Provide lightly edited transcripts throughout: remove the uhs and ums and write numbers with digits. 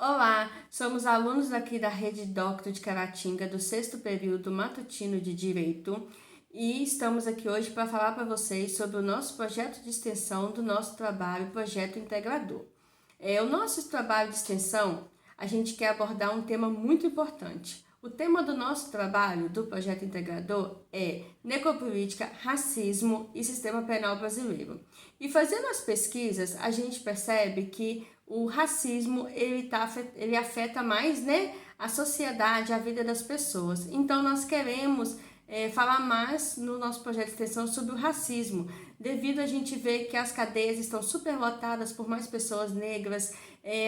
Olá, somos alunos aqui da Rede Docto de Caratinga, do 6º período matutino de Direito, e estamos aqui hoje para falar para vocês sobre o nosso projeto de extensão do nosso trabalho, Projeto Integrador. O nosso trabalho de extensão, a gente quer abordar um tema muito importante. O tema do nosso trabalho, do Projeto Integrador, é necropolítica, racismo e sistema penal brasileiro. E fazendo as pesquisas, a gente percebe que o racismo ele afeta mais, a sociedade, a vida das pessoas. Então, nós queremos falar mais no nosso projeto de extensão sobre o racismo, devido a gente ver que as cadeias estão superlotadas por mais pessoas negras,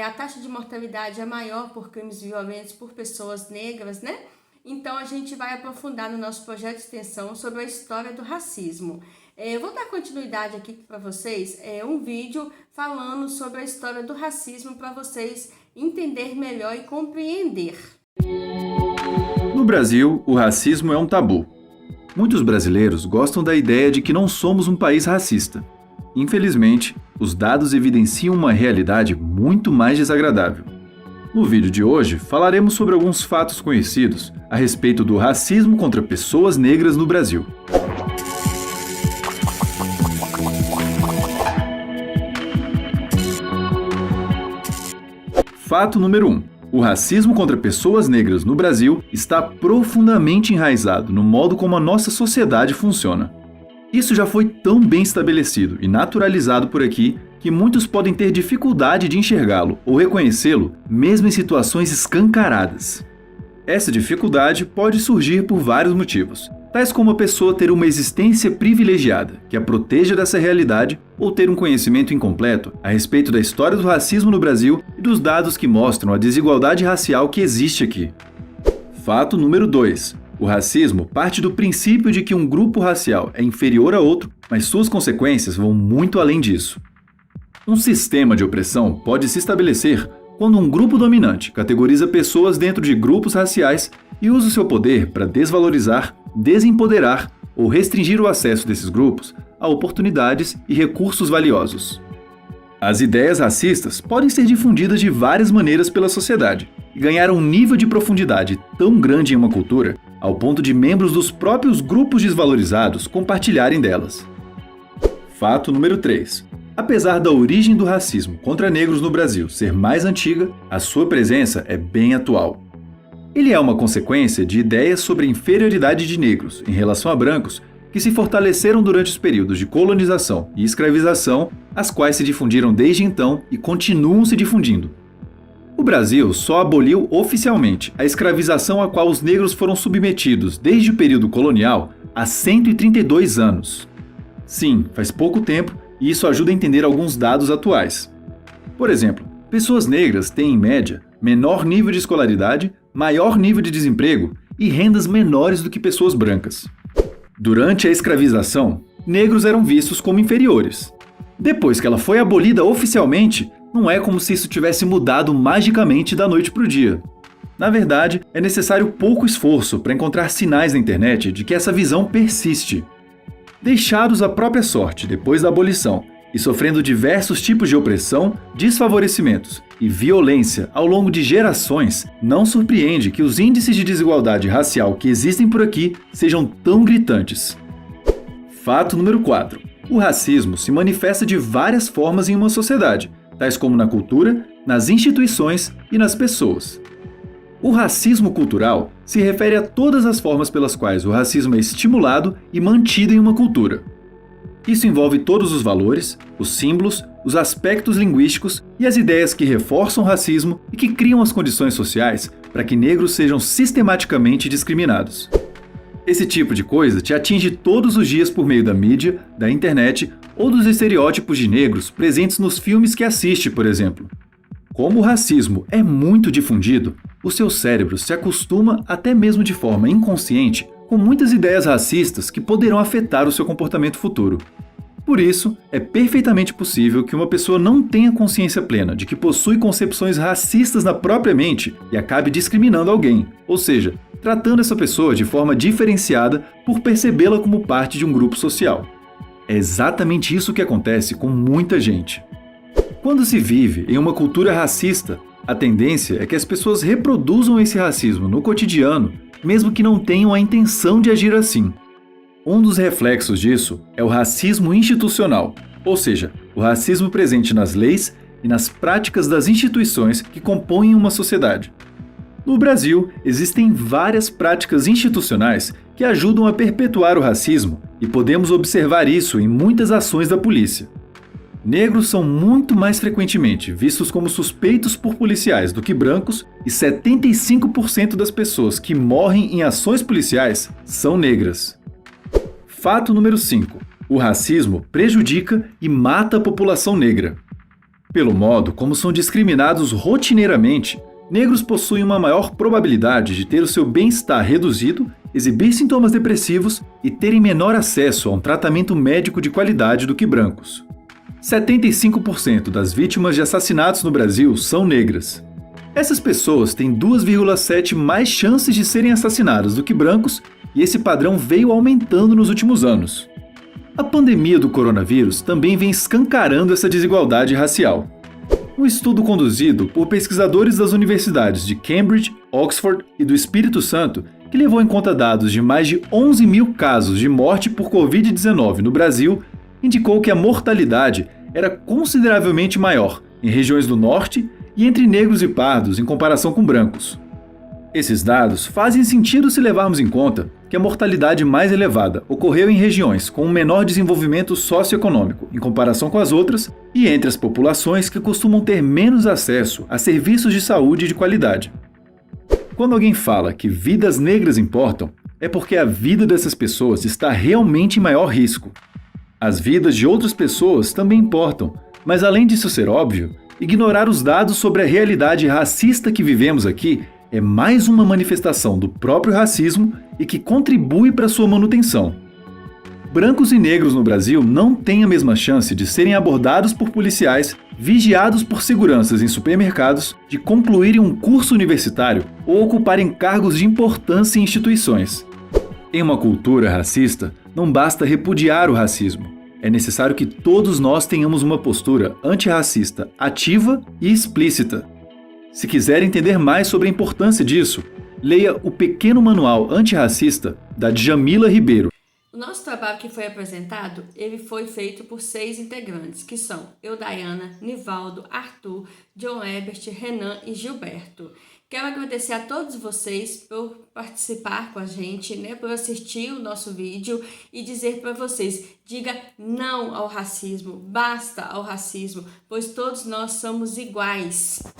a taxa de mortalidade é maior por crimes violentos por pessoas negras, Então, a gente vai aprofundar no nosso projeto de extensão sobre a história do racismo. Eu vou dar continuidade aqui para vocês, um vídeo falando sobre a história do racismo para vocês entenderem melhor e compreender. No Brasil, o racismo é um tabu. Muitos brasileiros gostam da ideia de que não somos um país racista. Infelizmente, os dados evidenciam uma realidade muito mais desagradável. No vídeo de hoje, falaremos sobre alguns fatos conhecidos a respeito do racismo contra pessoas negras no Brasil. Fato número 1. O racismo contra pessoas negras no Brasil está profundamente enraizado no modo como a nossa sociedade funciona. Isso já foi tão bem estabelecido e naturalizado por aqui que muitos podem ter dificuldade de enxergá-lo ou reconhecê-lo, mesmo em situações escancaradas. Essa dificuldade pode surgir por vários motivos, tais como a pessoa ter uma existência privilegiada que a proteja dessa realidade ou ter um conhecimento incompleto a respeito da história do racismo no Brasil e dos dados que mostram a desigualdade racial que existe aqui. Fato número 2. O racismo parte do princípio de que um grupo racial é inferior a outro, mas suas consequências vão muito além disso. Um sistema de opressão pode se estabelecer quando um grupo dominante categoriza pessoas dentro de grupos raciais e usa o seu poder para desvalorizar, desempoderar ou restringir o acesso desses grupos a oportunidades e recursos valiosos. As ideias racistas podem ser difundidas de várias maneiras pela sociedade e ganhar um nível de profundidade tão grande em uma cultura ao ponto de membros dos próprios grupos desvalorizados compartilharem delas. Fato número 3. Apesar da origem do racismo contra negros no Brasil ser mais antiga, a sua presença é bem atual. Ele é uma consequência de ideias sobre a inferioridade de negros em relação a brancos que se fortaleceram durante os períodos de colonização e escravização, as quais se difundiram desde então e continuam se difundindo. O Brasil só aboliu oficialmente a escravização a qual os negros foram submetidos desde o período colonial há 132 anos. Sim, faz pouco tempo e isso ajuda a entender alguns dados atuais. Por exemplo, pessoas negras têm, em média, menor nível de escolaridade, maior nível de desemprego e rendas menores do que pessoas brancas. Durante a escravização, negros eram vistos como inferiores. Depois que ela foi abolida oficialmente, não é como se isso tivesse mudado magicamente da noite para o dia. Na verdade, é necessário pouco esforço para encontrar sinais na internet de que essa visão persiste. Deixados à própria sorte depois da abolição e sofrendo diversos tipos de opressão, desfavorecimentos e violência ao longo de gerações, não surpreende que os índices de desigualdade racial que existem por aqui sejam tão gritantes. Fato número 4. O racismo se manifesta de várias formas em uma sociedade, tais como na cultura, nas instituições e nas pessoas. O racismo cultural se refere a todas as formas pelas quais o racismo é estimulado e mantido em uma cultura. Isso envolve todos os valores, os símbolos, os aspectos linguísticos e as ideias que reforçam o racismo e que criam as condições sociais para que negros sejam sistematicamente discriminados. Esse tipo de coisa te atinge todos os dias por meio da mídia, da internet ou dos estereótipos de negros presentes nos filmes que assiste, por exemplo. Como o racismo é muito difundido, o seu cérebro se acostuma, até mesmo de forma inconsciente, com muitas ideias racistas que poderão afetar o seu comportamento futuro. Por isso, é perfeitamente possível que uma pessoa não tenha consciência plena de que possui concepções racistas na própria mente e acabe discriminando alguém, ou seja, tratando essa pessoa de forma diferenciada por percebê-la como parte de um grupo social. É exatamente isso que acontece com muita gente. Quando se vive em uma cultura racista, A tendência é que as pessoas reproduzam esse racismo no cotidiano, mesmo que não tenham a intenção de agir assim. Um dos reflexos disso é o racismo institucional, ou seja, o racismo presente nas leis e nas práticas das instituições que compõem uma sociedade. No Brasil, existem várias práticas institucionais que ajudam a perpetuar o racismo e podemos observar isso em muitas ações da polícia. Negros são muito mais frequentemente vistos como suspeitos por policiais do que brancos e 75% das pessoas que morrem em ações policiais são negras. Fato número 5. O racismo prejudica e mata a população negra. Pelo modo como são discriminados rotineiramente, negros possuem uma maior probabilidade de ter o seu bem-estar reduzido, exibir sintomas depressivos e terem menor acesso a um tratamento médico de qualidade do que brancos. 75% das vítimas de assassinatos no Brasil são negras. Essas pessoas têm 2,7 mais chances de serem assassinadas do que brancos, e esse padrão veio aumentando nos últimos anos. A pandemia do coronavírus também vem escancarando essa desigualdade racial. Um estudo conduzido por pesquisadores das universidades de Cambridge, Oxford e do Espírito Santo, que levou em conta dados de mais de 11 mil casos de morte por Covid-19 no Brasil, indicou que a mortalidade era consideravelmente maior em regiões do norte e entre negros e pardos em comparação com brancos. Esses dados fazem sentido se levarmos em conta que a mortalidade mais elevada ocorreu em regiões com um menor desenvolvimento socioeconômico em comparação com as outras e entre as populações que costumam ter menos acesso a serviços de saúde de qualidade. Quando alguém fala que vidas negras importam, é porque a vida dessas pessoas está realmente em maior risco. As vidas de outras pessoas também importam, mas além disso ser óbvio, ignorar os dados sobre a realidade racista que vivemos aqui é mais uma manifestação do próprio racismo e que contribui para sua manutenção. Brancos e negros no Brasil não têm a mesma chance de serem abordados por policiais, vigiados por seguranças em supermercados, de concluírem um curso universitário ou ocuparem cargos de importância em instituições. Em uma cultura racista, não basta repudiar o racismo. É necessário que todos nós tenhamos uma postura antirracista ativa e explícita. Se quiser entender mais sobre a importância disso, leia o Pequeno Manual Antirracista, da Djamila Ribeiro. O nosso trabalho que foi apresentado, ele foi feito por 6 integrantes, que são eu, Dayana, Nivaldo, Arthur, John Ebert, Renan e Gilberto. Quero agradecer a todos vocês por participar com a gente, por assistir o nosso vídeo e dizer para vocês, diga não ao racismo, basta ao racismo, pois todos nós somos iguais.